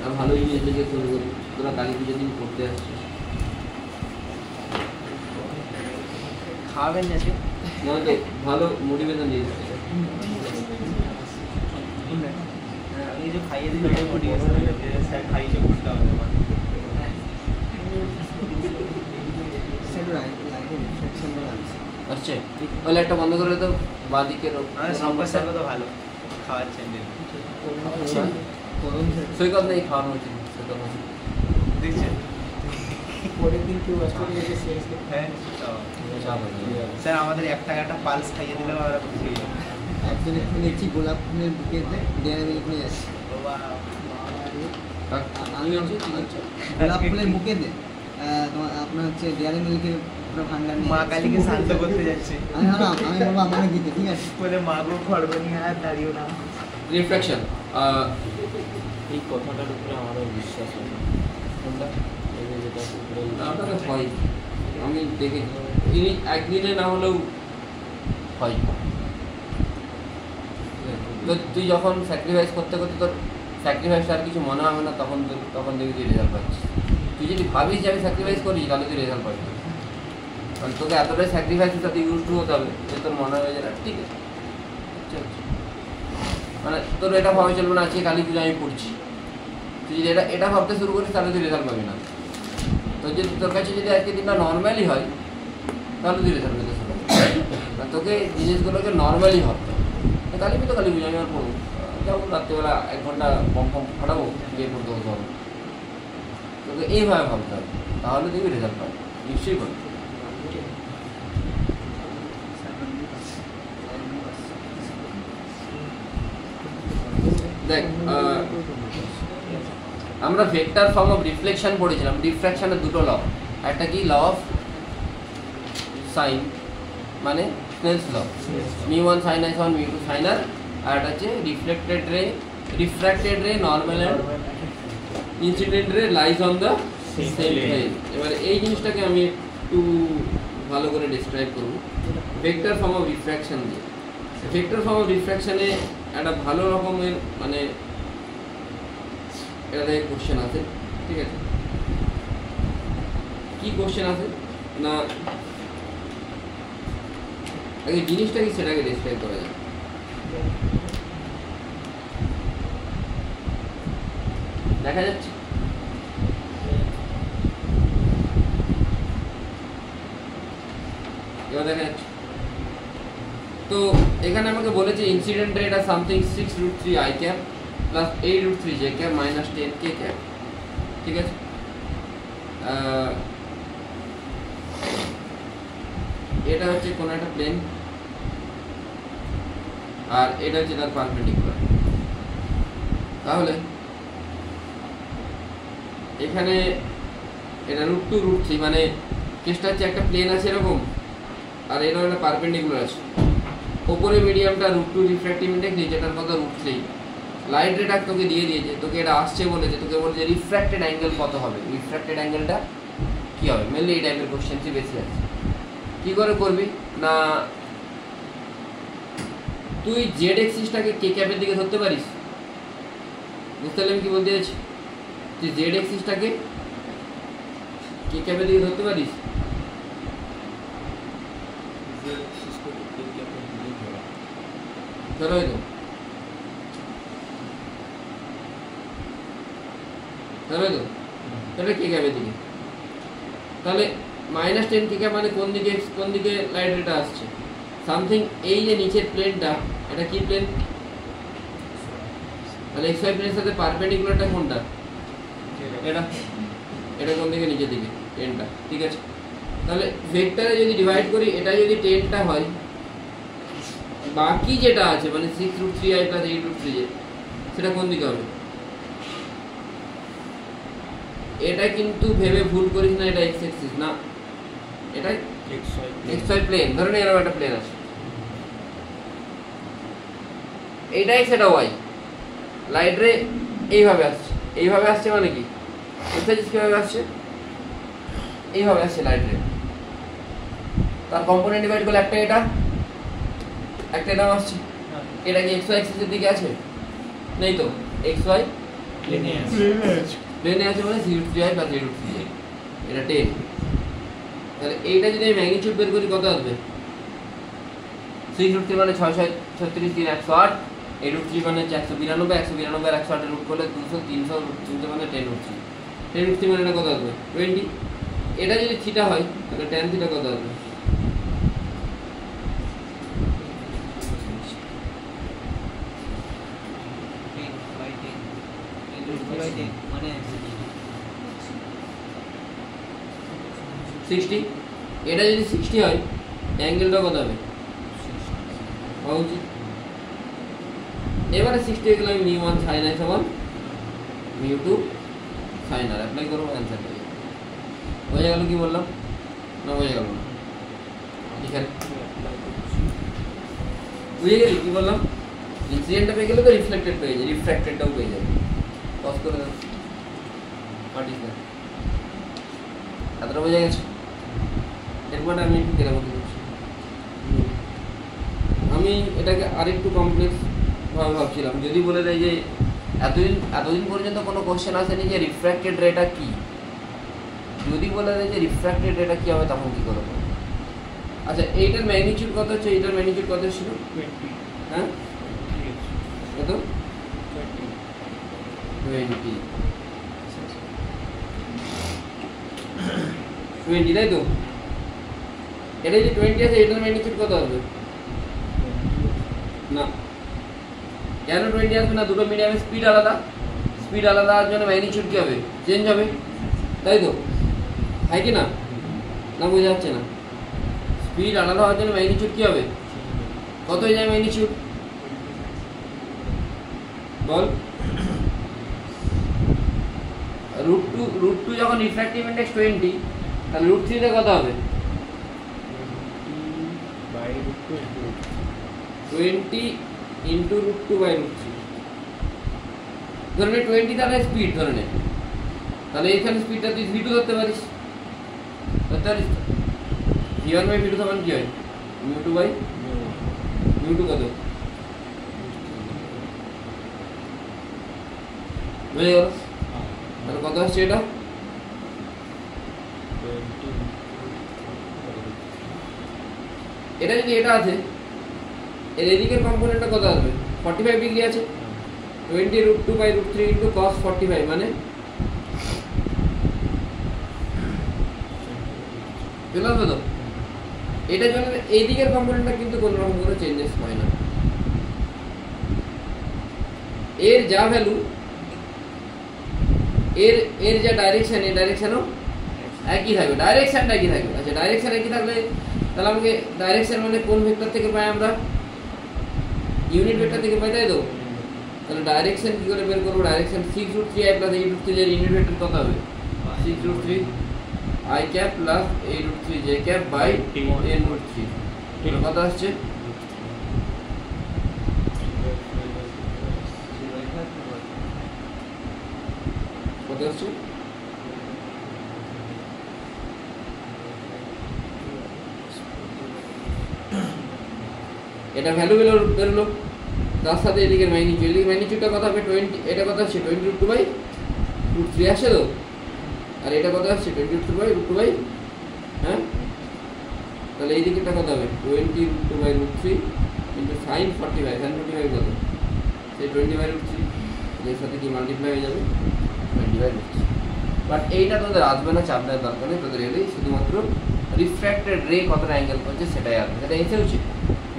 একটা ভালো ইমেজ দেখে শুরু করি। তোরা কালী পুজোর দিন করতে আসছিস, খাওয়াবেন নাকি? নয় তো ভালো মোটিভেশন দিয়ে দিচ্ছে। এই যে খাইয়ে দিলে মোটিভেশন স্যার খাইয়ে করতে হবে আমার আসছে তাহলে একটা বন্ধ করে তো বাঁ দিকের সম্পাসটা তো ভালো খাওয়াচ্ছেন সৈকত নেই, খাওয়ানো উচিত সৈকত দেখছেন পরের দিন কেউ আসতে গেছে হ্যাঁ স্যার আমাদের 1 টাকাটা পালস খাইয়ে দিলে আমরা খুশি হই। একজন এখানে দেখছি গোলাপ ফুলের বুকেতে ডেয়ারি মিল্ক নিয়ে আসছে। আমি হচ্ছে গোলাপ ফুলের বুকেতে তোমার আপনার হচ্ছে ডেয়ারি মিল্কের পুরো ভান্ডার নিয়ে মা কালীকে শান্ত করতে যাচ্ছে। আমি বলবো আপনাকে দিতে, ঠিক আছে বলে মা গো খড়বে নি আর দাঁড়িও না। রিফ্লেকশন, এই কথাটার উপরে আমারও বিশ্বাস হয় না। কোনটা এই যে যেটা উপরে আপনাকে হয়, আমি দেখেছি একদিনে না হলেও হয়। তো তুই যখন স্যাক্রিফাইস করতে করতে তোর স্যাক্রিফাইসটা আর কিছু মনে হবে না, তখন দেখবি তুই রেজাল্ট পাচ্ছিস। তুই যদি ভাবিস যে আমি স্যাক্রিফাইস করি তাহলে তুই রেজাল্ট পাবি না। কারণ তোকে এতটাই স্যাক্রিফাইসের সাথে ইউজ টু হতে হবে যে তোর মনে হবে যে না ঠিক আছে, মানে তোর এটা ভাবে চলবে না আজকে কালী পুজো আমি পড়ছি। তুই যদি এটা ভাবতে শুরু করিস তাহলে তুই রেজাল্ট পাবি না। তোর কাছে যদি আজকে দিনটা নর্মালি হয় তাহলে তুই রেজাল্ট পেতে শুরু করবি। তোকে জিনিসগুলোকে নর্মালি ভাবতে হবে। কালী পুজো আমি আর পড়বো, যাবো রাত্রিবেলা 1 ঘন্টা কম ফাটাবো, গিয়ে পড়তে হতে হবে। তোকে এইভাবে ভাবতে হবে, তাহলে দেখবি রেজাল্ট পাবি, নিশ্চয়ই পাবি। দেখ আমরা ভেক্টর ফর্ম অফ রিফ্লেকশন পড়েছিলাম। ডিফ্র্যাকশনের দুটো ল, একটা কি ল অফ সাইন মানে স্নেলস ল, μ1 sin i সমান μ2 sin r, আর একটা হচ্ছে refracted ray normal and incident ray lies on the same plane. এবারে এই জিনিসটাকে আমি একটু ভালো করে ডিসক্রাইব করব ভেক্টর ফর্ম অফ রিফ্র্যাকশন দিয়ে। ভেক্টর ফর্ম অফ রিফ্র্যাকশনে একটা ভালো রকমের মানে এটা কোশ্চেন আছে, ঠিক আছে? কি কোশ্চেন আছে না, আগে জিনিসটা কি সেটাকে ডিসক্রাইব করা যায়। দেখা যাচ্ছে এবার দেখা যাচ্ছে। তো এখানে আমাকে বলেছে ইনসিডেন্ট রেট আর something 6√3 i cap plus 8√3 j cap minus 10 k cap, ঠিক আছে? এটা হচ্ছে কোন একটা প্লেন আর এটা হচ্ছে তার পারপেন্ডিকুলার। তাহলে এখানে এটা √2 √3 মানে কেসটা হচ্ছে একটা প্লেন আছে এরকম আর এটা একটা পারপেন্ডিকুলার আছে। ওপরে মিডিয়ামটা √2 রিফ্র্যাক্টিভ ইনডেক্স, নিচেটার কথা √3। লাইট রেট তোকে দিয়ে দিয়েছে, তোকে এটা আসছে বলেছে, তোকে বলছে রিফ্র্যাক্টেড অ্যাঙ্গেল কত হবে, রিফ্র্যাক্টেড অ্যাঙ্গেলটা কী হবে। মেনলি এই টাইপের কোশ্চেনটি বেশি আছে। কী করে করবি না, তুই জেড এক্সিসটাকে কে ক্যাপের দিকে ধরতে পারিস। বুঝতে পারলে আমি কী বলতে চাইছি? তুই জেড এক্সিসটাকে কে ক্যাপের দিকে ধরতে পারিস। ধরো হয়তো তাহলে কে ক্যাপের দিকে, তাহলে -10 কে ক্যাপ মানে কোন দিকে লাইট রেটা আসছে সামথিং। এই যে নিচের প্লেনটা এটা কি প্লেন, তাহলে xy প্লেনের সাথে পারপেন্ডিকুলারটা কোনটা, এটা কোন দিকে, নিচের দিকে 10টা, ঠিক আছে? তাহলে ভেক্টরে যদি ডিভাইড করি এটা যদি 10টা হয়, বাকি যেটা আছে মানে 6√3i + 8√3j সেটা কোন দিকে হবে। এটা কিন্তু ভেবে ভুল করিস না, এটা এক্স অ্যাক্সিস না, এটা xy প্লেন। ধরে নে এরকম একটা প্লেন আছে, এইটা x এটা y, লাইট রে এইভাবে আসছে মানে কি এক্স কিভাবে আসছে, এইভাবে আসছে লাইট রে। তার কম্পোনেন্ট ডিভাইড করলে একটা এটা আসছে, এটা কি xy অ্যাক্সিসের দিকে আছে, নেই তো, xy প্লেনে আছে। প্লেনে আছে মানে সি root 3i plus a root 3j, এটা 10। তাহলে এইটা যদি আমি ম্যাগনিটিউড বের করি কত আসবে? 6 রুট 3 মানে 636 3 108, a রুট 3 মানে 192, 192 আর 108 রুট করলে 200, 300 রুট 300 মানে 10 রুট 3, 10 রুট 3 মানে এটা কত আসবে? 20। এটা যদি থিটা হয় তাহলে tan থিটা কত আসবে? মানে 60। এটা যদি 60 হয় অ্যাঙ্গেলটা কত হবে? হওয়া উচিত। এবারে 60 হয়ে গেলে আমি μ1 sin i সমান μ2 sin r অ্যাপ্লাই করবো, অ্যান্সার পেয়ে যাবো। বোঝা গেল কি বললাম? না বোঝা গেল না? এখানে বুঝে গেলি কি বললাম? ইনসিডেন্টটা পেয়ে গেলে তো রিফ্লেক্টেড পেয়ে যাবে, রিফ্র্যাক্টেডটাও পেয়ে যাবে। পজ করে দাও, পার্টিস না। এতটা বোঝা গেছে? এরপর আমি একটু কেরামতি করছি। আমি এটাকে আরেকটু কমপ্লেক্স ভাবে ভাবছিলাম। যদি বলে দেয় যে এতদিন পর্যন্ত কোনো কোশ্চেন আসেনি যে রিফ্র্যাক্টেড রেটা কি, যদি বলে দেয় যে রিফ্র্যাক্টেড রেটা কি হবে তখন কি করবো? আচ্ছা, এইটার ম্যাগনিটিউড কত হচ্ছে? এইটার ম্যাগনিটিউড কত ছিল? 20। হ্যাঁ কত? 20, তাই তো? এটা যে 20 আছে এটার ম্যাগনিটিউড কত আসবে? না, কেন 20 আসবে না? দুটো মিডিয়ামের স্পিড আলাদা, স্পিড আলাদা হওয়ার জন্য ম্যাগনিটিউড কি হবে? চেঞ্জ হবে, তাই তো? হয় কি না? না বোঝা যাচ্ছে না? স্পিড আলাদা হওয়ার জন্য ম্যাগনিটিউড কি হবে? কত হয়ে যায় ম্যাগনিটিউড বল? √2 যখন রিফ্র্যাক্টিভ ইন্ডেক্স 20, তাহলে √3 তে কত হবে? 20 ইন্টু √2/√3। ধরে নে 20 তাহলে স্পিড ধরে নে, তাহলে এখানে স্পিডটা তুই v2 ধরতে পারিস, ধরতে পারিস তো? v1/v2 সমান কি হয়? μ2 কত? বুঝে গেল? তাহলে কত আসছে এটা? এটা যদি এটা আছে, এর এদিকের কম্পোনেন্টটা কত আসবে? 45 ডিগ্রি আছে। 20 √2/√3 ইন্টু cos 45 মানে চলে আসবে তো? এটার জন্য এই দিকের কম্পোনেন্টটা কিন্তু কোনো রকম করে চেঞ্জেস হয় না। এর যা ভ্যালু, এর যা ডাইরেকশন, এই ডাইরেকশনও একই থাকবে, ডাইরেকশনটা একই থাকবে। আচ্ছা, ডাইরেকশন একই থাকলে তাহলে আমাকে ডাইরেকশন মানে কোন ভেক্টর থেকে পাই আমরা? ইউনিট ভেক্টর থেকে পাই, তাই তো? তাহলে ডাইরেকশন কি করে বের করবো? ডাইরেকশন 6 √3i প্লাস 8 √3j এর ইউনিট ভেক্টর কত হবে? 6 √3i cap plus 8 √3j cap by 10 √3। কত আসছে? কত আসছে? এটা ভ্যালু বেরোলো, তার সাথে এদিকের ম্যাগনিটিউড, এদিকে ম্যাগনিটিউডটা কত হবে? 20। এটা কত আসছে? 20 √2/√3 আসছে তো? আর এটা কত আসছে? 20 √2/√2 হ্যাঁ, তাহলে এই দিকেরটা কত হবে? 20 √2/√3 ইন্টু সাইন 45। সাইন 45 কত? সেই 20/√3, এর সাথে কি মাল্টিপ্লাই হয়ে যাবে? 20/√3। বাট এইটা তোদের আসবে না, চাপ দেওয়ার দরকার নেই। তোদের এলেই শুধুমাত্র রিফ্র্যাক্টেড রে কতটা অ্যাঙ্গেল করছে সেটাই আসবে। সেটা এসেওছে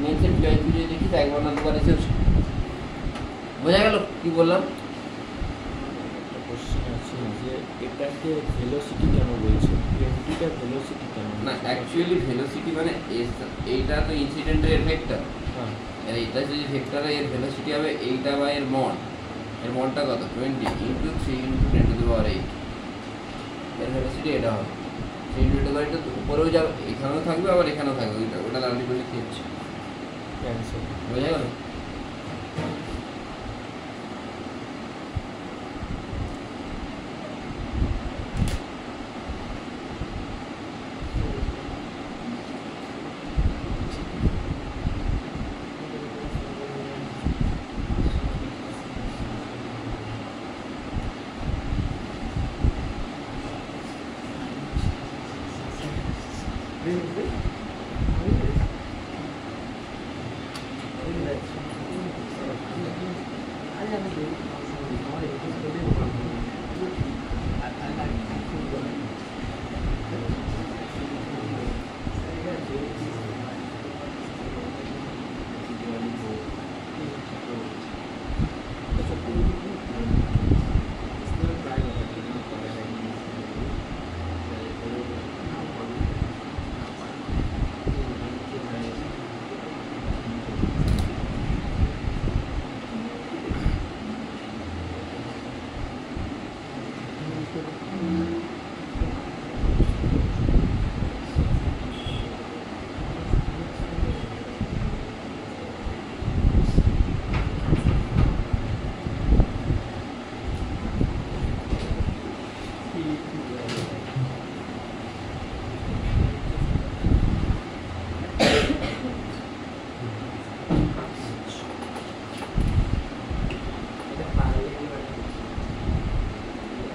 নিচের জয়েন্ট যদি দেখি তো একবার না দুবার এসেওছে। বোঝা গেল কি বললাম? কোশ্চেন আছে যে এটাকে ভেলোসিটি কেন বলছে? 20টা ভেলোসিটি কেন? না, অ্যাকচুয়ালি ভেলোসিটি মানে এইটা তো ইনসিডেন্টের ভেক্টর, হ্যাঁ, আর এইটা যদি ভেক্টর হয় এর ভেলোসিটি হবে এইটা বা এর মড। এর মডটা কত? 20 ইন্টু 3 ইন্টু 10⁸। এর ভেলোসিটি এটা হবে 3 ইন্টু 10⁸। উপরেও যাবে, এখানেও থাকবে আবার এখানেও থাকবে, ওটা আলটিমেটলি কি হচ্ছে? ক্যান্সেল। বোঝা গেল?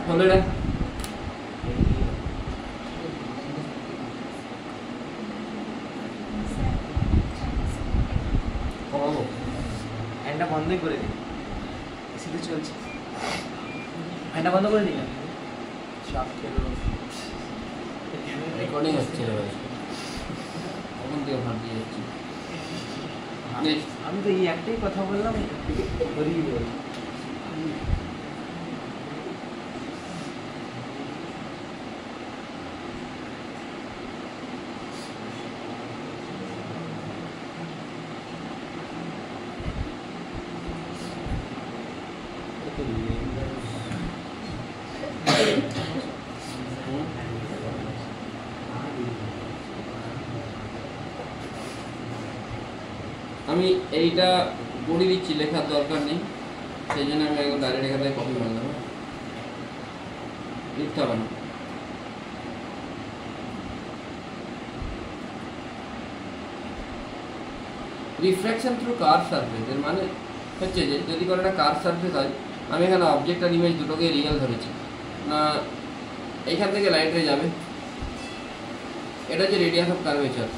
হলো এটা কমাবো ফ্যানটা বন্ধই করে দিই, এসি তো চলছে, ফ্যানটা বন্ধ করে দিই না। সব খেলো রেকর্ডিং হচ্ছে রে ভাই, কখন থেকে ভাট দিয়ে যাচ্ছি। Next. আমি তো এই একটাই কথা বললাম, হরি বল। আমি এইটা পড়ে দিচ্ছি, লেখার দরকার নেই, সেই জন্য আমি একদম ডাইরেক্ট এখান থেকে কপি করে দেবো, লিখতে হবে না। রিফ্র্যাকশন থ্রু কার সারফেস এর মানে হচ্ছে যে যদি কোনো একটা কার সারফেস হয়, আমি এখানে অবজেক্ট আর ইমেজ দুটোকে রিয়েল ধরেছি না, এইখান থেকে লাইট রে যাবে, এটা হচ্ছে রেডিয়াস অফ কার্ভেচার,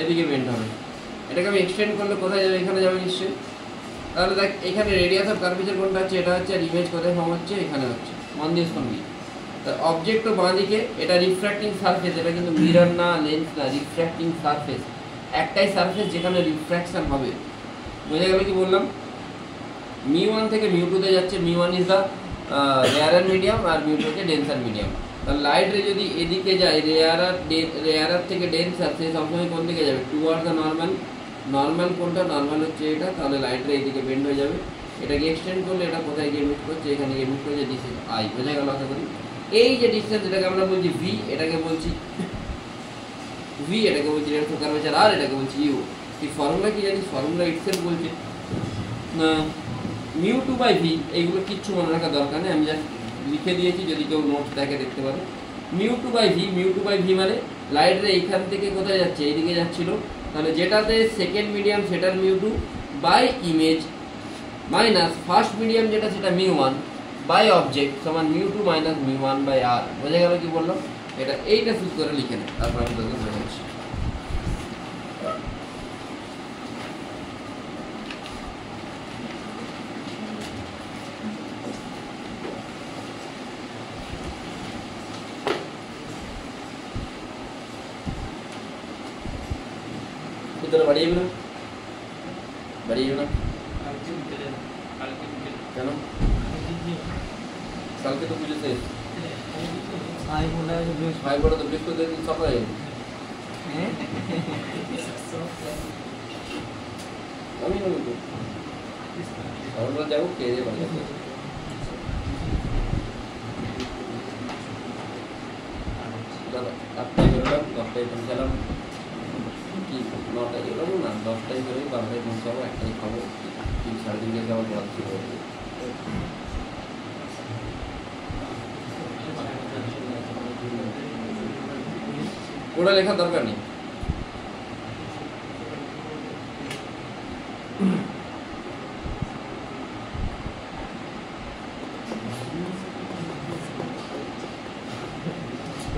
এদিকে বেন্ড হবে, এটাকে আমি এক্সটেন্ড করলে কোথায় যাবে, এখানে যাবে নিশ্চয়ই। তাহলে দেখ এখানে রেডিয়াস অফ কার্ভেচার কোনটা হচ্ছে, এটা হচ্ছে, আর ইমেজ কোথায় ফর্ম হচ্ছে, এখানে হচ্ছে, মন দিয়ে শুনবি। অবজেক্টও বাঁ দিকে, এটা রিফ্র্যাক্টিং সারফেস, এটা কিন্তু মিরর না, লেন্স না, রিফ্র্যাক্টিং সারফেস, একটাই সারফেস যেখানে রিফ্র্যাকশন হবে। বোঝা গেল কি বললাম? μ1 থেকে μ2 তে যাচ্ছে, μ1 ইজ দ্য রেয়ারার মিডিয়াম আর μ2 হচ্ছে ডেন্সার মিডিয়াম। তাহলে লাইট রে যদি এদিকে যায়, রেয়ারার থেকে ডেন্সার, সে সবসময় কোন দিকে যাবে, টুয়ার্ড দ্য নর্মাল। নর্মাল কোনটা, নর্মাল হচ্ছে এটা, তাহলে লাইট রে এদিকে বেন্ড হয়ে যাবে, এটাকে এক্সটেন্ড করলে এটা কোথায় গিয়ে মিট করছে, এখানে গিয়ে মিট করছে, দিস ইজ আই। বোঝা গেল আশা করি? এই যে ডিসটেন্স, এটাকে আমরা বলছি ভি, এটাকে বলছি ভি, এটাকে বলছি রেডিয়াস অফ কার্ভেচার, আর এটাকে বলছি ইউ। এই ফর্মুলা কি জানিস? ফর্মুলা ইটসেলফ বলছে না μ2/v, এইগুলো কিচ্ছু মনে রাখার দরকার নেই, আমি জাস্ট লিখে দিয়েছি, যদি কেউ নোট দেখে দেখতে পারে। μ2/v, μ2/v মানে লাইট রে এইখান থেকে কোথায় যাচ্ছে, এইদিকে যাচ্ছিল, তাহলে যেটাতে সেকেন্ড মিডিয়াম সেটার μ2 by image minus first medium যেটা সেটা μ1 বাই অবজেক্ট সমান μ2 মাইনাস μ1/r। বোঝা গেল কি বললাম? এটা এইটা ফিল করে লিখে নেই, তারপর আমি তোকে বোঝাচ্ছি। ভিতরে বাড়িয়ে না, বাড়িয়ে না কেন? কালকে তো পুজো শেষ, ভাই বড় তো বৃহস্পতিবার দিন সকালে আমি আমরা যাবো, খেয়ে দিয়ে বাড়ি যাবো। আটটায় বেরোলাম, 10টায় পৌঁছালাম, কি 9টায় বেরোলাম না, 10টায় বেরোই, 12টায় পৌঁছাবো, 1টায় খাবো, 3 সাড়ে 3টায় যাওয়ার পর শুরু হবে। ওটা লেখার দরকার নেই,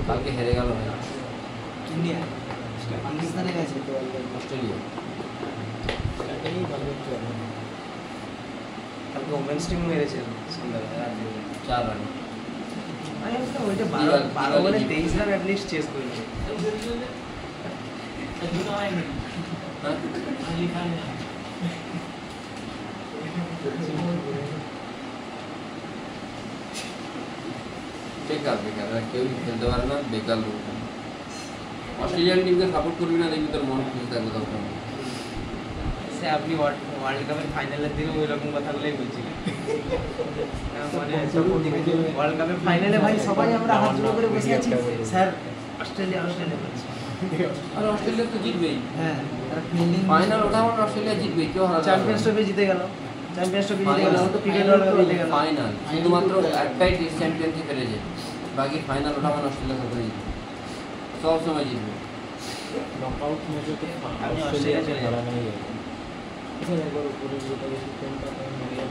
কালকে হেরে গেল ইন্ডিয়া পাকিস্তানের কাছে অস্ট্রেলিয়া। ওমেন্স টিম মেরেছে সন্ধ্যাবেলা রাত্রে 4 রান। আমি ভাবছিলাম ওইটা দিওয়ালি- 12 বলে দিওয়ালি 23 রান অ্যাটলিস্ট চেস করেছে হ্যাঁ? বেকার বেকার, আর কেউ খেলতে পারে না, বেকার লোক। অস্ট্রেলিয়ান টিমকে সাপোর্ট করবি না, দেখবি তোর মন খুশি থাকবে তখন। সে আপনি ওয়ার্ল্ড কাপের ফাইনালের দিনও ওই রকম কথাগুলোই বলছিলেন মানে ওয়ার্ল্ড কাপের ফাইনালে ভাই সবাই আমরা হাত জোড় করে বসে আছি স্যার অস্ট্রেলিয়া অস্ট্রেলিয়া বলছি আর অস্ট্রেলিয়া তো জিতবেই, হ্যাঁ তারা ফিল্ডিং ফাইনাল ওঠা মানে অস্ট্রেলিয়া জিতবেই, কেউ হারাবে না। চ্যাম্পিয়ন্স ট্রফি জিতে গেল চ্যাম্পিয়ন্স ট্রফি জিতে গেল তো ক্রিকেট ওয়ার্ল্ড কাপ জিতে গেল ফাইনাল শুধুমাত্র একটাই টেস্ট চ্যাম্পিয়নশিপ হেরেছে, বাকি ফাইনাল ওঠা মানে অস্ট্রেলিয়া সবাই জিতবে, সব সময় জিতবে। নকআউট ম্যাচে তো আমি অস্ট্রেলিয়া অস্ট্রেলিয়া চলে চলে যাবে না এখানে একবার উপরে যেটা বেশি কোনটা তাই মেরে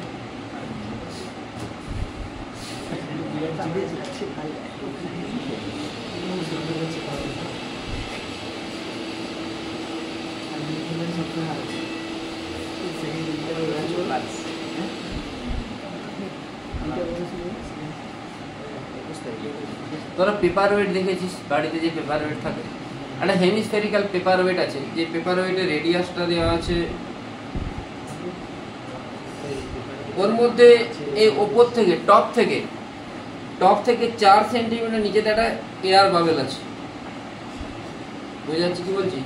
তোরা পেপার ওয়েট দেখেছিস বাড়িতে, যে পেপার ওয়েট থাকে, একটা হেমিস্ফেরিক্যাল পেপার ওয়েট আছে, যে পেপার ওয়েটের রেডিয়াসটা দেওয়া আছে, ওর মধ্যে এই ওপর থেকে টপ থেকে 4 সেন্টিমিটার নিচেতে একটা এয়ার বাবেল আছে, বুঝে যাচ্ছে কি বলছি?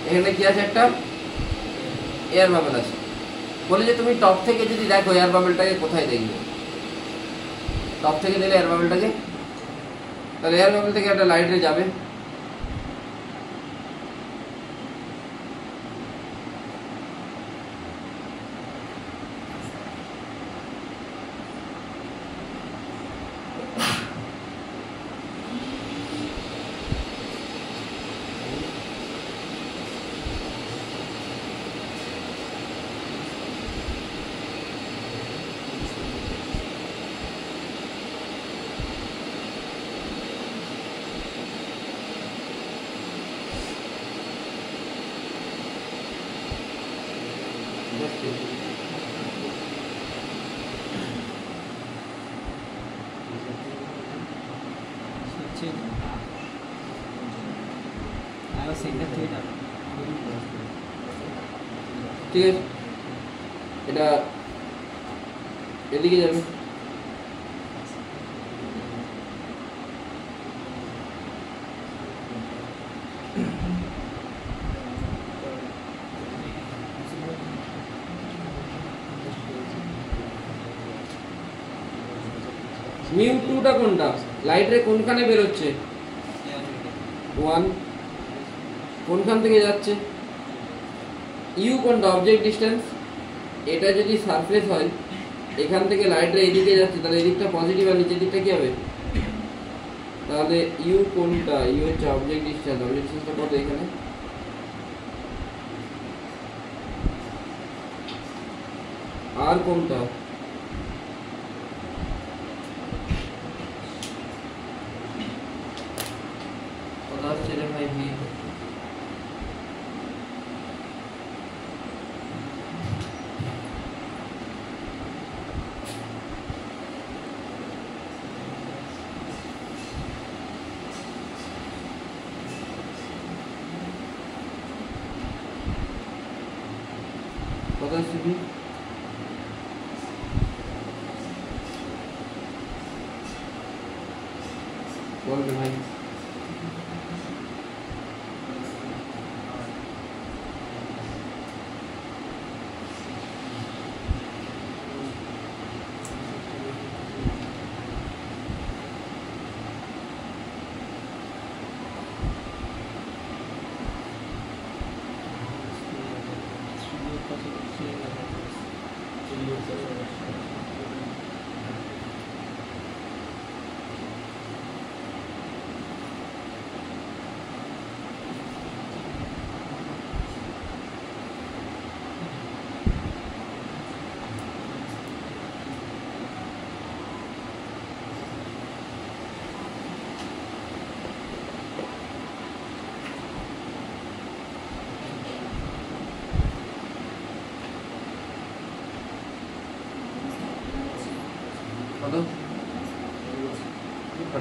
এখানে কি আছে, একটা এয়ার বাবেল আছে, বলে যে তুমি টপ থেকে যদি দেখো এয়ার বাবেলটাকে কোথায় দেখবে, টপ থেকে দিলে এয়ার বাবেলটাকে, তাহলে এয়ার বাবেল থেকে একটা লাইটে যাবে, সেন্টার থেকে যাবে ঠিক আছে, এটা এদিকে যাবে, মিউ টুটা কোনটা, লাইটে কোনখানে বেরোচ্ছে, 1 কোনখান থেকে যাচ্ছে, ইউ কোনটা, অবজেক্ট ডিস্টেন্স, এটা যদি সারফেস হয় এখান থেকে লাইটটা এদিকে যাচ্ছে, তাহলে এদিকটা পজিটিভ আর নিচের দিকটা কি হবে, তাহলে ইউ কোনটা, ইউ হচ্ছে অবজেক্ট ডিস্টেন্সটা কত এখানে, আর কোনটা, কত আসছে রে ভাই, ভি কত আসছে ভি, বলবে ভাই,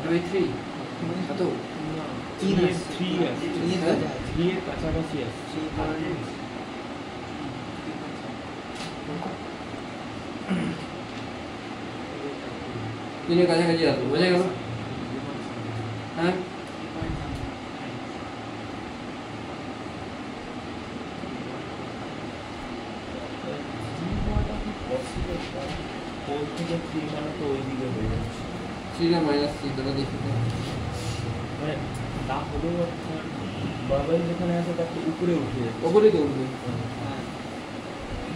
43 কত তিন থ্রি আসছে। থ্রি আছে থ্রি এর কাছে আছে। থ্রি এর কাছাকাছি আছে 3 এর কাছাকাছি আসবে, বোঝা গেল? হ্যাঁ ফোর থেকে থ্রি মানে তো ওই দিকে হয়ে যাচ্ছে 3 এর -3 দাঁড়া দেখি তো। মানে তা হলেও আপনার বাবাই যেখানে আছে তার তো উপরে উঠে যাচ্ছে ওপরে তো উঠবে হ্যাঁ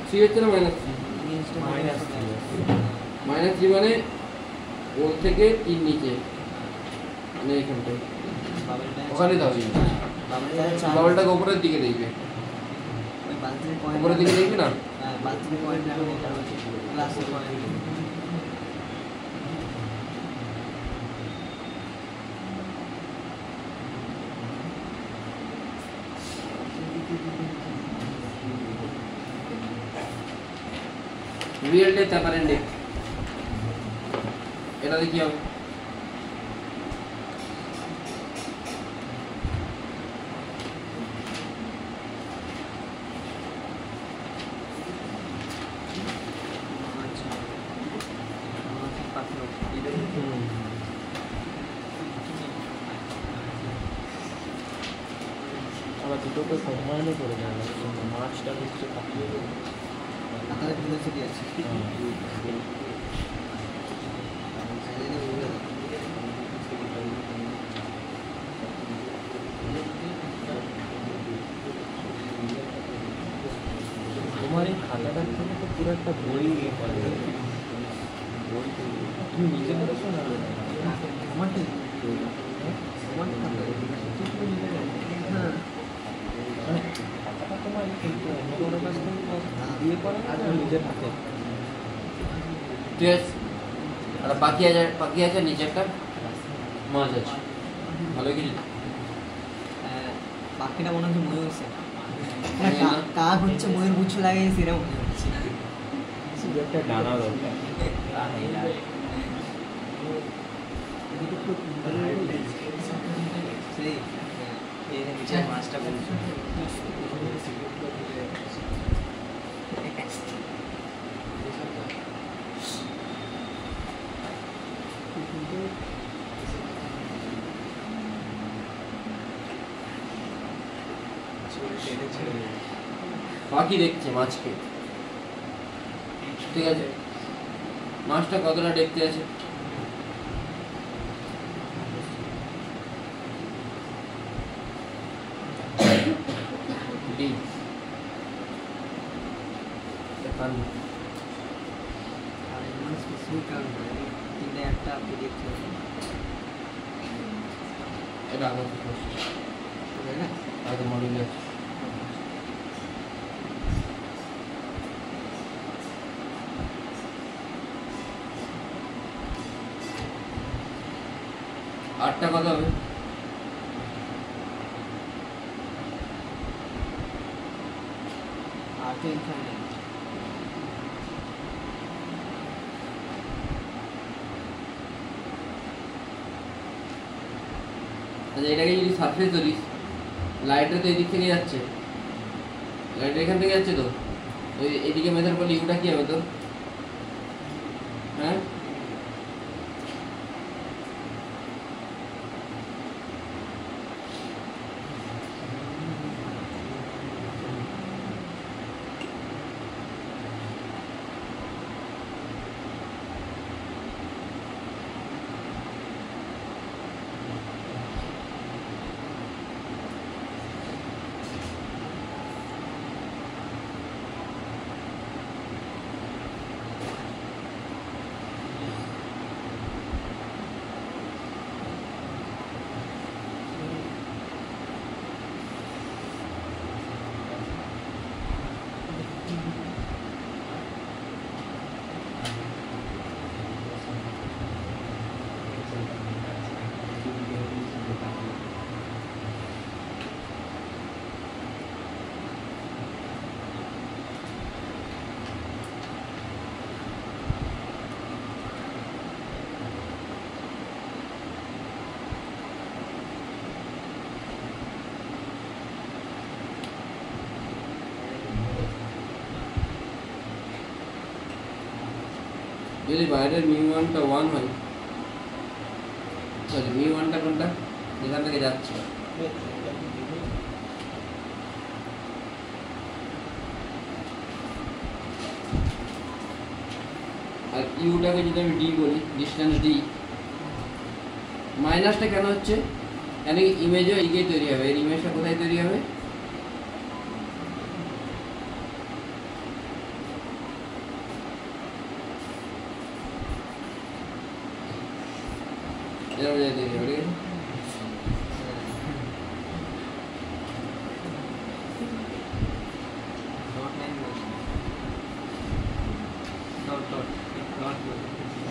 3 হচ্ছে না -3? জিনিসটা মাইনাস -3 মানে ওর থেকে 3 নিচে, মানে এখানটায় ওখানে দাও বাবলটাকে উপরের দিকে দেখবে, উপরের দিকে দেখবে না? রিয়েল ডেপথ অ্যাপারেন্ট ডেপথ, এটাতে কি হবে? আবার দুটোকে সম্মানও করে দেওয়া মাছটা হচ্ছে কাটিয়ে দেবো তোমার এই খাতাটার থেকে তো পুরো একটা বই করে বই তুমি নিজে করেছো না মানে খাতাটা তোমার কিন্তু অন্য কারোর কাছ থেকে দিয়ে করা না নিজের হাতে ঠিক আছে, আর বাকি আছে নিচে একটা মাছ আছে, ভালো কিছু বাকিটা মনে হচ্ছে ময়ূর জানি না। কাক হচ্ছে ময়ূর গুচ্ছ লাগে সেরকম মনে হচ্ছে শুধু একটা ডানা দরকার সেই মাছটা বলছে বাকি দেখছে মাছকে, ঠিক আছে? মাছটা কতটা দেখতে আছে? ডি একান্ন, আর এমন স্পেসিফিক কারণ তিনটে একটা পিডিএফ ছিল এটা আগে তাই না আগে মডেলে আছে। আটটা কত হবে? আর তো ইনফাইনাইট আচ্ছা এটাকে যদি সারফেস ধরিস, লাইটটা তো এদিক থেকে যাচ্ছে, লাইট এখান থেকে যাচ্ছে তো, ওই এদিকে মেথার পর ইউটা কি হবে তোর? হ্যাঁ যদি বাইরের মিউ1টা 1 হয়, সরি মিউ1টা কোনটা যেখান থেকে যাচ্ছে, আর ইউটাকে যদি আমি ডি বলি, ডিস্টেন্স ডি, মাইনাসটা কেন হচ্ছে? কেন কি ইমেজও এইদিকেই তৈরি হবে, এর ইমেজটা কোথায় তৈরি হবে? এরকম জায়গায় তৈরি হবে,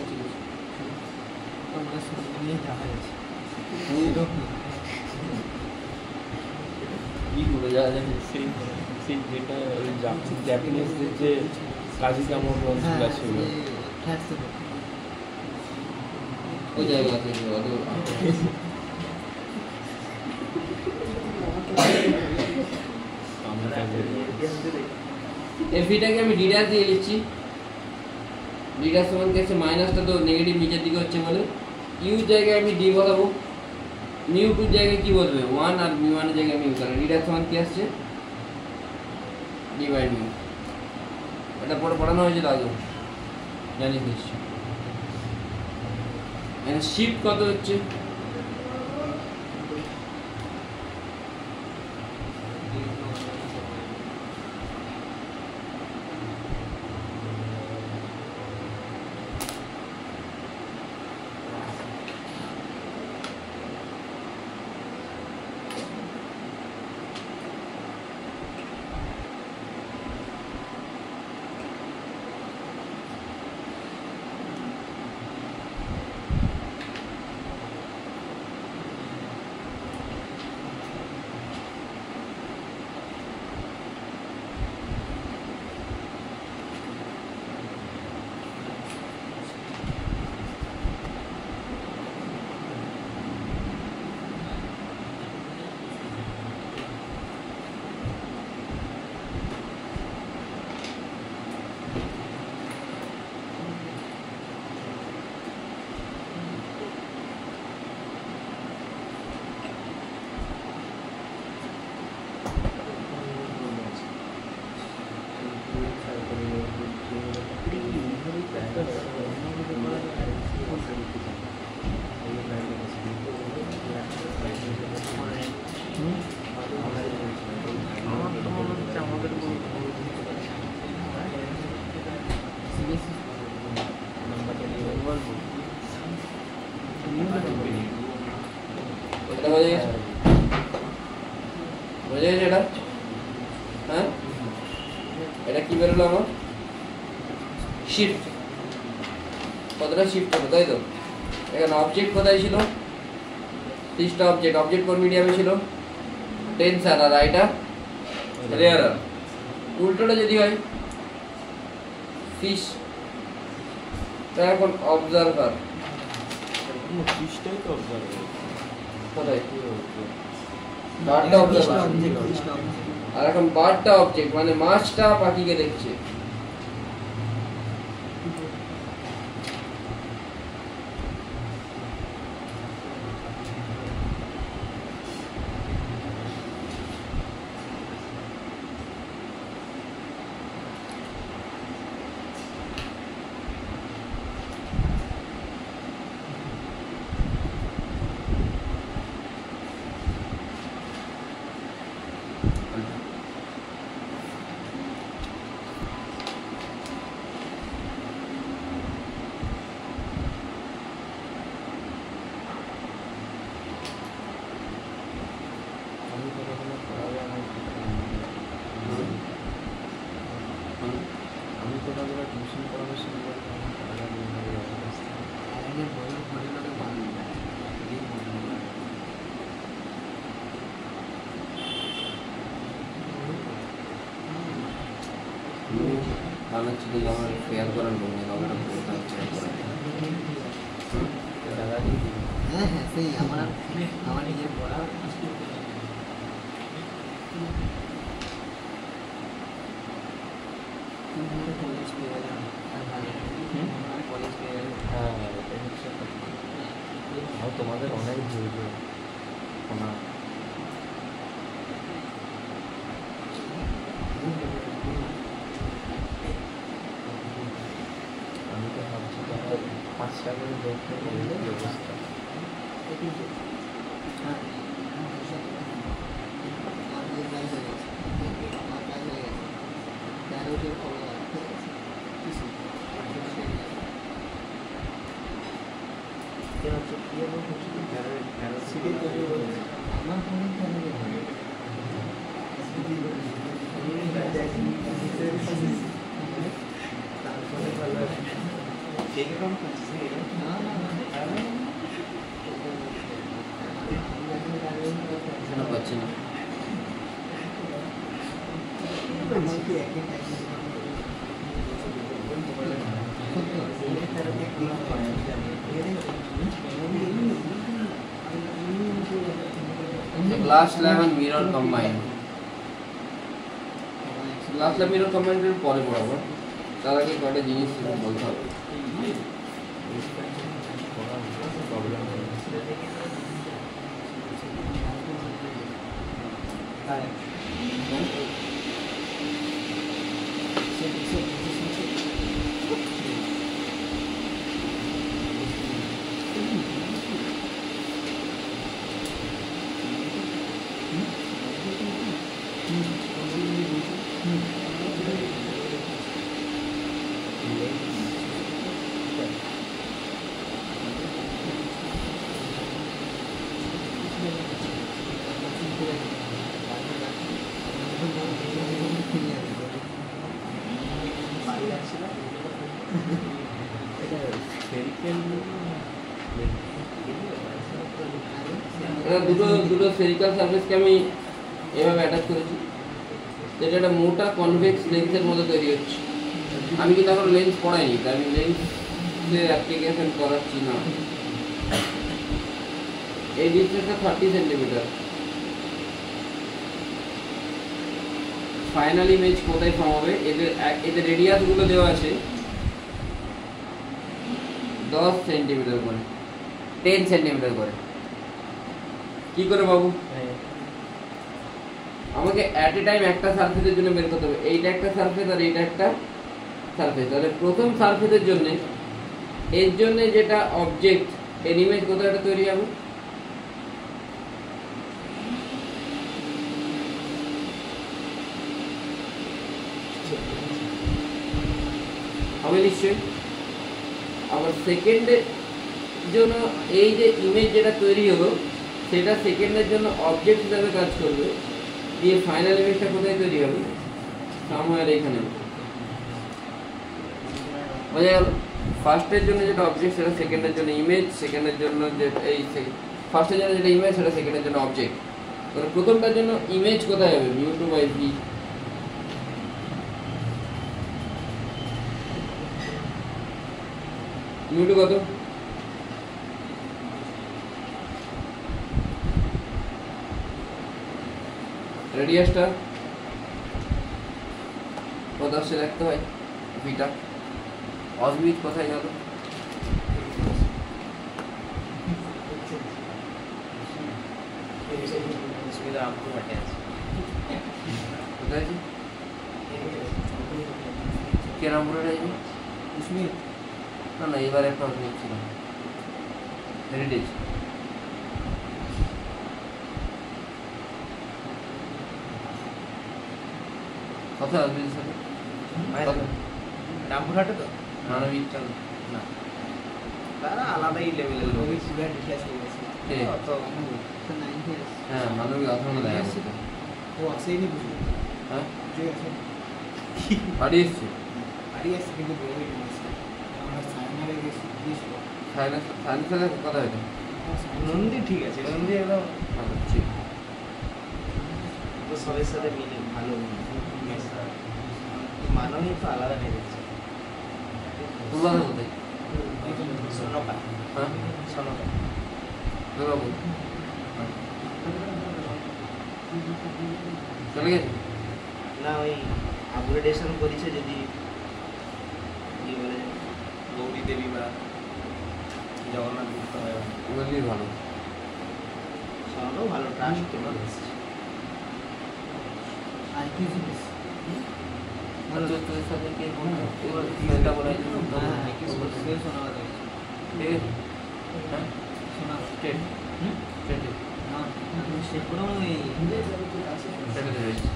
ঠিক আছে? কি করে যাওয়া যায় সেই সেই যেটা ওই জাপানিজদের যে কাজী কামড় গ্রন্থগুলো ছিল, ওই জায়গায় তৈরি হবে। এফিটাকে আমি ডিডাস দিয়ে লিখছি, ডিডাস সমান কি আছে, মাইনাসটা তো নেগেটিভ নিচের দিকে হচ্ছে বলে ইউ জায়গায় আমি ডি বসাবো, মিউ টুর জায়গায় কি বলবে 1, আর মিউ 1 এর জায়গায় মিউ, কারণ ডিডাস সমান কি আসছে ডি বাই মিউ। এটা পরে পড়ানো হয়েছে তো আগে, জানিস নিশ্চয়। এখানে শিফট কত হচ্ছে, এটা বোঝা গেছে, বোঝা গেছে এটা? হ্যাঁ, এটা কি বেরোলো আমার শিফট, কতটা শিফট হলো, তাই তো? এখানে অবজেক্ট কোথায় ছিল, তিনটা অবজেক্ট, অবজেক্ট কোন মিডিয়ামে ছিল, টেনসার, আর এটা রেয়ারার। উল্টোটা যদি হয় ফিশ, এখন অবজারভার ফিশটাই তো অবজার্ভ কোথায়, বারটা অবজারভার, আর এখন বারটা অবজেক্ট, মানে মাছটা পাখিকে দেখছে। আমি তো তাদের টিউশন পড়ানো শুরু করলাম, বানাচ্ছি দেখি আমার ফেয়ার করার লোক নেই, আমার ফেয়ার করার দাদাকে হ্যাঁ হ্যাঁ সেই আমার নিজের পড়া কলেজ পেয়ে গেলাম আর ভালো কলেজকে হ্যাঁ এটাই হচ্ছে কথা। আর তোমাদের অনেক জরুরি শোনা। আমি তো ভাবছি তারা 5 টাকার দেখতে ব্যবস্থা পাচ্ছি না। Glass lamp and mirror combine. Glass lamp mirror কম্বাইনের পরে পড়াবো, তার আগে কয়েকটা জিনিস বলতে হবে। প্রবলেম দুটো স্ফেরিক্যাল সারফেসকে আমি এভাবে অ্যাটাচ করেছি, যেটা একটা মোটা কনভেক্স লেন্সের মধ্যে তৈরি হচ্ছে। আমি কিন্তু এখন লেন্স পড়াইনি, তাই আমি লেন্সের অ্যাপ্লিকেশন করাচ্ছি না। এই ডিস্টেন্সটা 30 সেন্টিমিটার। ফাইনাল ইমেজ কোথায় ফর্ম হবে? এদের রেডিয়াসগুলো দেওয়া আছে 10 সেন্টিমিটার করে, 10 সেন্টিমিটার করে। কি করে বাবু? আমাকে অ্যাট এ টাইম একটা সারফেসের জন্য বের করতে হবে। এইটা একটা সারফেস আর এইটা একটা সারফেস। তাহলে প্রথম সারফেসের জন্য এর জন্য যেটা অবজেক্ট, এর ইমেজ কোথায় একটা তৈরি হবে? হবে নিশ্চয়ই। আবার সেকেন্ডের জন্য এই যে ইমেজ যেটা তৈরি হলো সেটা সেকেন্ডের জন্য অবজেক্ট হিসাবে কাজ করবে, দিয়ে ফাইনাল ইমেজটা কোথায় তৈরি হবে? সামহার এখানে। বোঝা গেল? ফার্স্টের জন্য যেটা অবজেক্ট সেটা সেকেন্ডের জন্য ইমেজ, সেকেন্ডের জন্য যে এই ফার্স্টের জন্য যেটা ইমেজ সেটা সেকেন্ডের জন্য অবজেক্ট। তাহলে প্রথমটার জন্য ইমেজ কোথায় হবে? μ2/v। μ2 কত? রেডিয়াসটা কত আসছে দেখতে হয়? ভিটা। অসমিত কোথায় গেল? কোথায় আছে? কে রামপুরে রয়েছে? না না, এবার একটা অসমিত ছিল, হেরিটেজ। কোথায় অসমিতের সাথে? রামপুরহাটে তো মানবিক না, তারা আলাদাই লেভেলের লোক। হ্যাঁ, মানবিক আসলে দেখা যাচ্ছে। ও আসেনি বুঝলি? হ্যাঁ, বুঝে গেছে। বাড়ি এসছে। বাড়ি আসছে কিন্তু বেরোবে না আসছে। আমরা সাইনারে গেছিল। সায়েন্সের কথা হয়তো নন্দী ঠিক আছে, নন্দী একদম ভালো ঠিক। তো সবের সাথে মিলে ভালো মেশা। মানবই তো আলাদা হয়ে যাচ্ছে। তোমরা কোথায়? সনকা, হ্যাঁ, সনকা দুর্গাপুর চলে গেছে না, ওই আপগ্রেডেশন করেছে যদি কি বলে গৌরী দেবী বা জগন্নাথ গুপ্ত হয় ওগুলি ভালো। সবও ভালো ট্রাস্ট আইকিউজি বেশ ভালো। তোর তোর সাথে কে বলতো? এবার ফিজটা বলাই দিল। হ্যাঁ আইকিউজি বেশ শোনা যাচ্ছে। ঠিক আছে? হ্যাঁ? শোনা টেট। টেট। না আমি সেট করে ওই টেটে রয়েছে।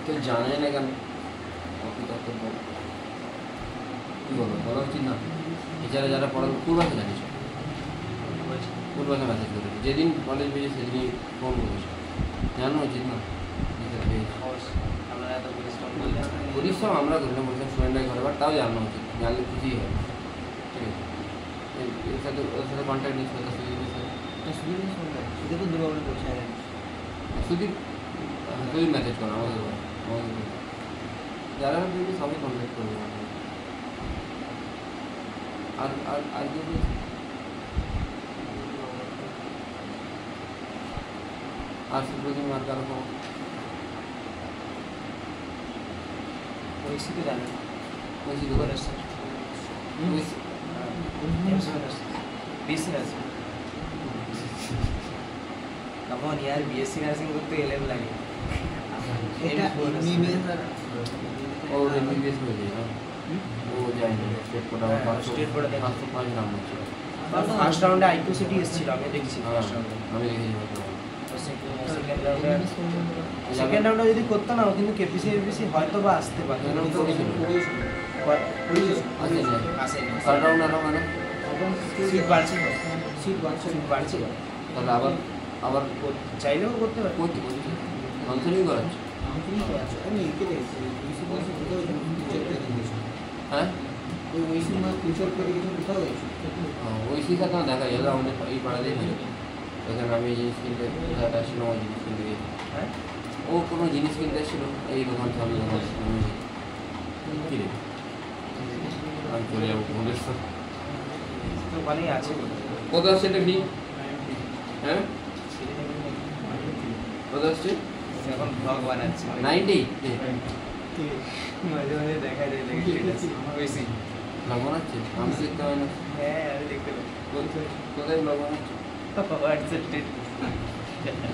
কেউ জানে না কেন? অপিতত্ব বল। কি বলো? বলা উচিত না? এছাড়া যারা পড়াশোনা পূর্বাশে জানিস? পূর্বাশে মেসেজ করেছে। যেদিন কলেজ পেয়েছে সেদিনই ফোন করেছে। জানো উচিত না? এছাড়া পেয়েছে। আমরা এত পরিশ্রম করলে পরিশ্রম আমরা করি না, বলছিলাম স্টুডেন্টরাই করে, বাট তাও জানানো উচিত, জানলে খুশি হয়। ঠিক আছে, এর সাথে ওর সাথে কন্ট্যাক্ট নিস, ওর সাথে সুদীপ শুনবে সুদীপ তো দুর্গাপুরে বসে আছেন। সুদীপ সুদীপ মেসেজ করো আমাদের যারা দেখবি সবাই কন্ট্যাক্ট করবে। আর আর আর কি আর সুপ্রতিম আর কারো খবর? ঐশী তো জানে বলছি দোকান আছে কেমন ইয়ার বিএসসি নার্সিং করতে গেলে লাগে এটা এমবিবিএস আর ও এমবিবিএস হয়ে যায় না? ও যায় না state quota, state quota 505 number ছিল। ফার্স্ট রাউন্ডে আইকিউ সিটি এসেছিল, আমি দেখছি ফার্স্ট রাউন্ডে। আমি দেখেছি হয়তো। সেকেন্ড রাউন্ডে যদি করতো না, ও কিন্তু কেপিসি এপিসি হয়তো বা আসতে পারতো, এরকম কিন্তু করেছিল? আসেনি। থার্ড রাউন্ড আরো মানে সিট বাড়ছিল, সিট বাড়ছে সিট বাড়ছিল, তাহলে আবার আবার চাইলেও করতে পারে। করতে কাউন্সেলিং করাচ্ছে। আমি কি আছে আমি একে দেখছি ইসি বলছে কোথাও টিচার করে দিয়েছে। হ্যাঁ, ওই ইসি মা টিচার করে কিছু কোথাও গেছে। ওই শিক্ষা তো দেখা গেল আমাদের এই পাড়াতেই হয়ে যেত। এখানে আমি এই জিনিস কিনতে কোথাটা ছিল, ওই জিনিস কিনতে গেছি। হ্যাঁ, ও কোনো জিনিস কিনতে এসেছিল, এই দোকান সামনে দোকান, আমি কী রে আমি চলে যাবো ভুবনেশ্বর। তো ওখানেই আছে কত আসছে এটা ফি? হ্যাঁ, কত আসছে? এখন ব্লগ বানাচ্ছে 90? মাঝে মাঝে দেখা যায় লেগে বেশি। ব্লগ বানাচ্ছে? আমি দেখতে পাই না। হ্যাঁ, আমি দেখতে পাই কোথায় ব্লগ বানাচ্ছে? হোয়াটসঅ্যাপ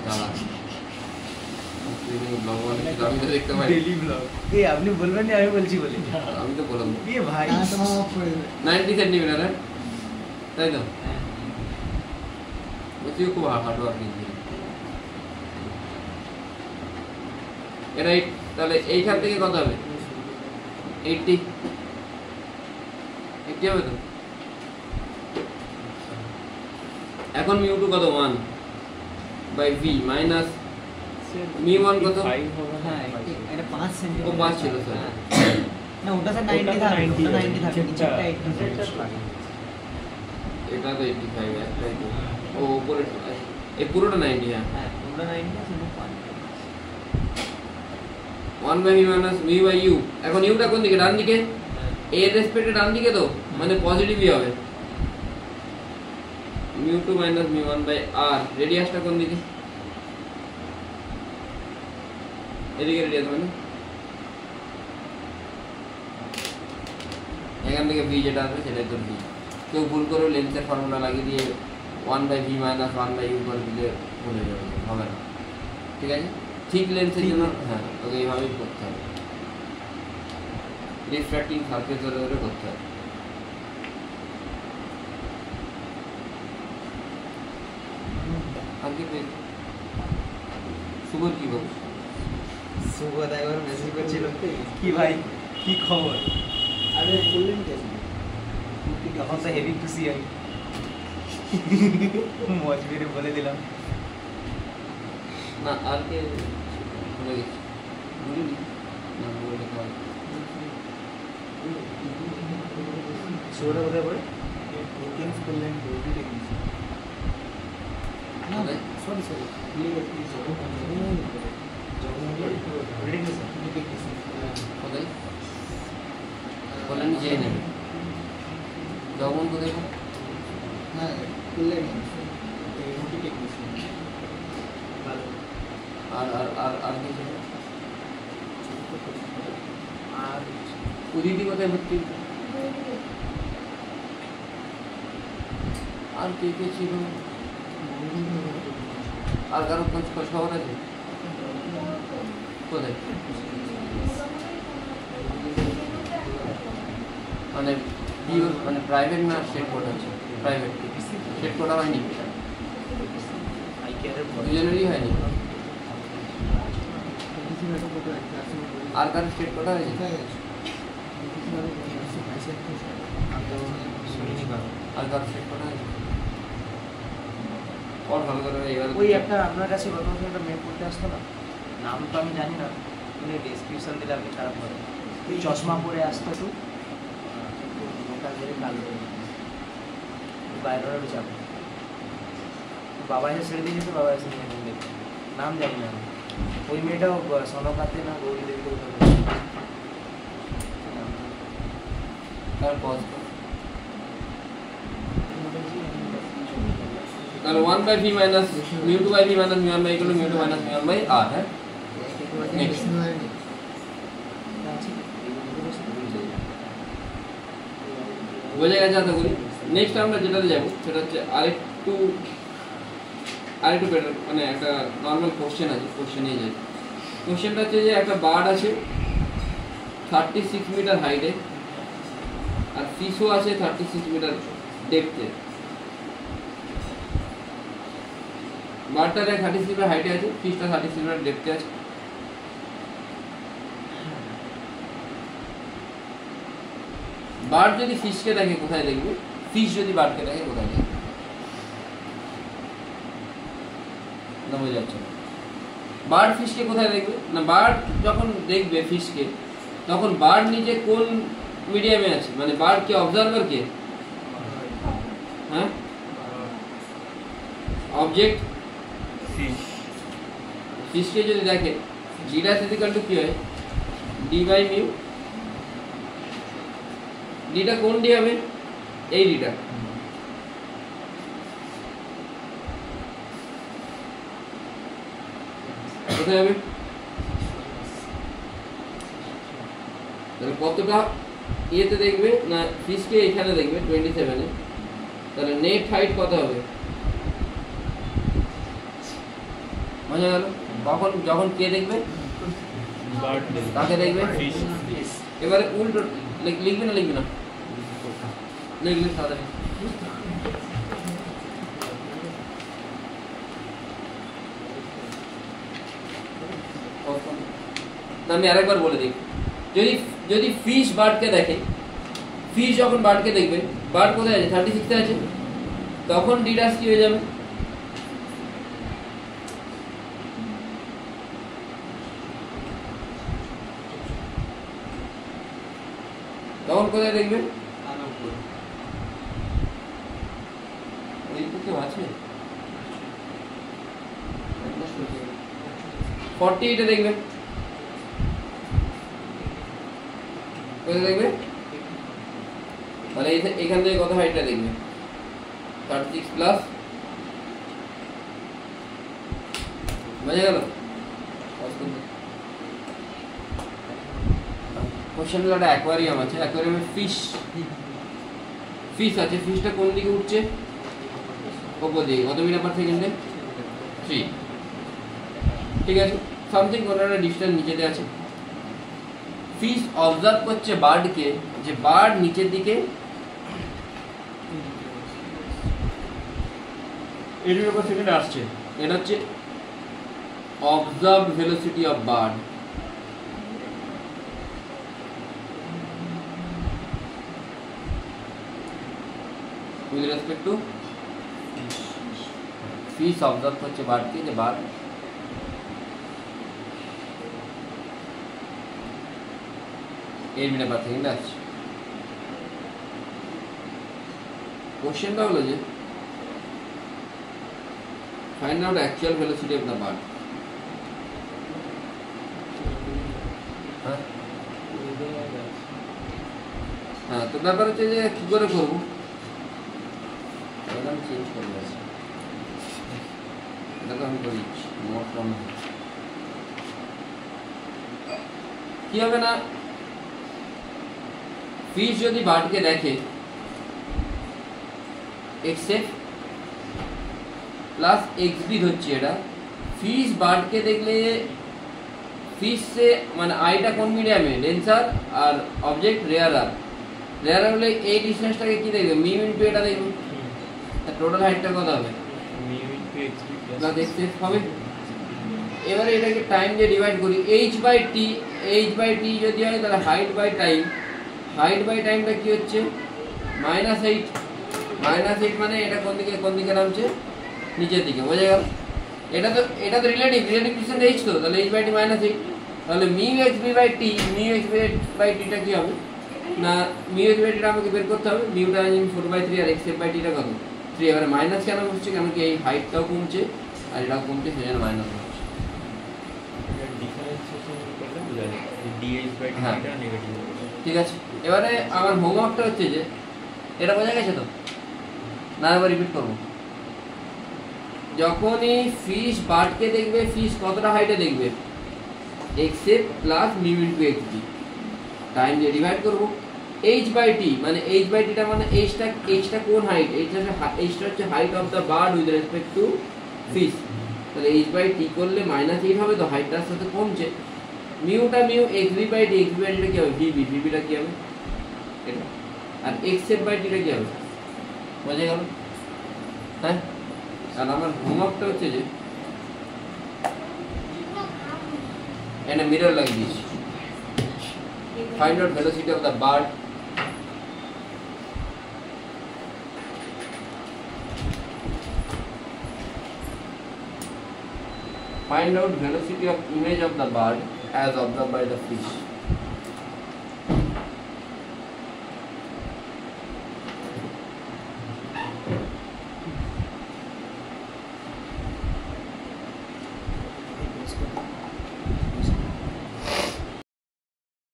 দাঁড়া, তুই ব্লগ বানাচ্ছিস, আমি তো দেখতে পাই না। Daily blog. এই আপনি বলবেন না, আমি বলছি বলি। আমি তো বললাম এ ভাই, হ্যাঁ তো অফ করে দেবে। 90 সেন্টিমিটার, হ্যাঁ তাই তো? বলছি খুব হাঁটো আর কি। এটা তাহলে এইখান থেকে কত হবে? 80 হবে তো? এখন মিউ2 কত? 1 বাই ভি মাইনাস মিউ1 কত? হ্যাঁ এটা 5 ও সেন্টিমিটার 5 ছিল স্যার। না ওটা স্যার 90 থাকে, ওটা 90 থাকে, নিচেরটা 80 থাকে। এটা তো 85 একটাই তো। ও উপরে এই পুরোটা 90। হ্যাঁ, হ্যাঁ ওটা 90 আছে, 5 1 by v minus v by u. এখন ইউটা কোন দিকে? ডান দিকে। এ এর রেসপেক্টে ডান দিকে তো, মানে পজিটিভই হবে। মিউ2 মাইনাস মিউ1 বাই আর। রেডিয়াসটা কোন দিকে? এদিকে রেডিয়াস, মানে এখান থেকে ভি যেটা আসবে সেটাই তোর ভি। কেউ ভুল করে লেন্সের ফর্মুলা লাগিয়ে দিয়ে 1 by v minus 1 by u করে দিলে ভুলে যাবে, হবে না। ঠিক আছে, ঠিক লেন্সের জন্য হ্যাঁ তোকে এইভাবেই করতে হবে, রিফ্র্যাক্টিং সারফেস ধরে ধরে করতে হবে। আর কি শুভর কি খবর? সুবোধ একবার মেসেজ করছিল, কি ভাই কি খবর? আরে বললেন কি তখন তো হেভি খুশি আমি, মজ মেরে বলে দিলাম। না আর কে ভুলে গেছি, ভুলিনি না, ভুলে লেখা হয়। শুরুটা কোথায় পড়ে? কিংস করলেন ডিউটি টেকনিশিয়ান। না সরি সরি কোথায় কল্যাণী যেয়ে নেবে যখন কোথায়? হ্যাঁ করলেন ডিউটি টেকনিশিয়ান। আর আর আর আর কি ছিল? আর উদিতি কোথায় ভর্তি? আর কে কে ছিল, আর কারো খোঁজ খবর আছে কোথায়? মানে পিওর মানে প্রাইভেট না স্টেট কোড আছে? প্রাইভেট স্টেট কোড হয়নি, দুজনেরই হয়নি। আর কারো স্টেট কোড হয়েছে? আর কারো স্টেট কোড হয়েছে? ভালো করে এবার ওই একটা আপনার কাছে গত বছর একটা মেয়ে পড়তে আসতো না, নাম তো আমি জানি না, উনি ডেসক্রিপশন দিলে আপনি খারাপ করেন, চশমা পরে আসতো একটু লোকাল করে কালো বাইরের চাপ, বাবা এসে ছেড়ে দিয়ে যেত, বাবা এসে নিয়ে দেখতো, নাম জানি না ওই মেয়েটাও সনকাতে না গৌরী দেবী তার পজ তাহলে 1 by v minus mu2 by v minus mu1 by equal to mu2 minus mu1 by r है। नेक्स्ट বোঝা গেছে আশা করি। নেক্সট আমরা যেটাতে যাব সেটা হচ্ছে আরেকটু বেটার, মানে একটা নর্মাল কোশ্চেন আছে, কোশ্চেন নিয়ে যাই। কোশ্চেনটা হচ্ছে যে একটা বার্ড আছে 36 মিটার হাইটে আর ফিশও আছে 36 মিটার ডেপথে। বার্ডটা 36 মিটার হাইটে আছে, ফিশটা 36 মিটার ডেপথে আছে। বার্ড যদি ফিশকে দেখে কোথায় দেখবে, ফিশ যদি বার্ডকে দেখে কোথায় দেখবে? না বোঝা যাচ্ছে না। বার্ড ফিশকে কোথায় দেখবে না, বার্ড যখন দেখবে ফিশকে তখন বার্ড নিজে কোন মিডিয়ামে আছে, মানে বার্ড কে অবজারভার কে, হ্যাঁ অবজেক্ট ফিশকে যদি দেখে d dash is equal to কি হয় d by mu, ডিটা কোন ডি হবে, এই ডিটা কোথায় হবে, তাহলে কতটা ইয়েতে দেখবে না ফিশকে এখানে দেখবে 27 এ, তাহলে নেট হাইট কত হবে বোঝা গেল। কখন যখন কে দেখবে কাকে দেখবে, এবারে উল্টো লিখবি না লিখলে তাড়াতাড়ি আমি আরেকবার বলে দিই, যদি ফিশ বার্ডকে দেখে, ফিশ যখন বার্ডকে দেখবে, বার্ড কোথায় আছে 36 আছে, তখন ডি ড্যাশ কি হয়ে যাবে, তখন কোথায় দেখবে, কেউ আছে 48 দেখবে, কোথায় দেখবে, তাহলে এখান থেকে কত হাইটটা দেখবে 36 প্লাস, বোঝা গেল। কোশ্চেন একটা অ্যাকোয়ারিয়াম আছে, অ্যাকোয়ারিয়ামে ফিশ আছে, ফিশটা কোন দিকে উঠছে, ওপর দিকে, কত মিটার পার সেকেন্ডে 3, ঠিক আছে, সামথিং কোনো একটা ডিস্টেন্স নিচেতে আছে। ফিশ অবজার্ভ করছে বার্ডকে, যে বার্ড নিচের দিকে এর উপর সেকেন্ডে আসছে, এটা হচ্ছে observed velocity of bird. with respect to fish observe করছে বার্ডকে, যে বার্ড এর মিটার পার সেকেন্ডে আসছে। কোশ্চেনটা হলো যে find out actual velocity of the bird. হ্যাঁ, তো ব্যাপার হচ্ছে যে কি করে করবো, আমি চেঞ্জ করবো, এটা তো আমি করি নোট কম কি হবে না, ফিশ যদি বার্ডকে দেখে এক্সেপ্ট প্লাস এক্সবি ধরছি এটা। ফিশ বার্ডকে দেখলে ফিশে মানে আইটা কোন মিডিয়ামে ডেন্সার আর অবজেক্ট রেয়ারার। রেয়ারার হলে এই ডিস্টেন্সটাকে কি দেখবে মিউ ইন্টু এটা দেখবে, টোটাল হাইটটা কত হবে না দেখতে হবে। এবারে এটাকে টাইম দিয়ে ডিভাইড করি, এইচ বাই টি যদি হয় তাহলে হাইট বাই টাইমটা কি হচ্ছে -8। -8 মানে এটা কোন দিকে নামছে নিচের দিকে, বোঝা গেল। এটা তো রিলেটিভ ডিস্টেন্স এইচ, তো তাহলে এইচ বাই টি -8, তাহলে মিউ এক্স বি বাই টিটা কি হবে না মিউ এক্স বাই টিটা আমাকে বের করতে হবে। মিউটা 4/3 আর এক্স এফ বাই টিটা কত 3। এবারে মাইনাস কেন হচ্ছে, কেন কি এই হাইটটাও কমছে আর এটাও কমছে, সেজন্য মাইনাস হচ্ছে। হ্যাঁ ঠিক আছে। এবারে আমার হোমওয়ার্কটা হচ্ছে যে এটা বোঝা গেছে তো না, আবার রিপিট করবো। যখনই ফিশ বার্ডকে দেখবে, ফিশ কতটা হাইটে দেখবে x f plus mu into x b, time দিয়ে ডিভাইড করবো। এইচ বাই টি মানে এইচ বাই টিটা মানে এইচটা কোন হাইট, এইচটা হচ্ছে height of the bird with respect to fish. তাহলে এইচ বাই টি করলে -8 হবে, তো হাইটটার সাথে কমছে। মিউটা মিউ এক্স বি বাই টিটা কি হবে ভিবিটা কি হবে এটা, আর এক্স এফ বাই টিটা কি হবে, বোঝা গেল। হ্যাঁ, আর আমার হোমওয়ার্কটা হচ্ছে যে এখানে মিরর লাগিয়ে দিয়েছি। Find out velocity of the bird find out velocity of image of the bird as observed by the fish.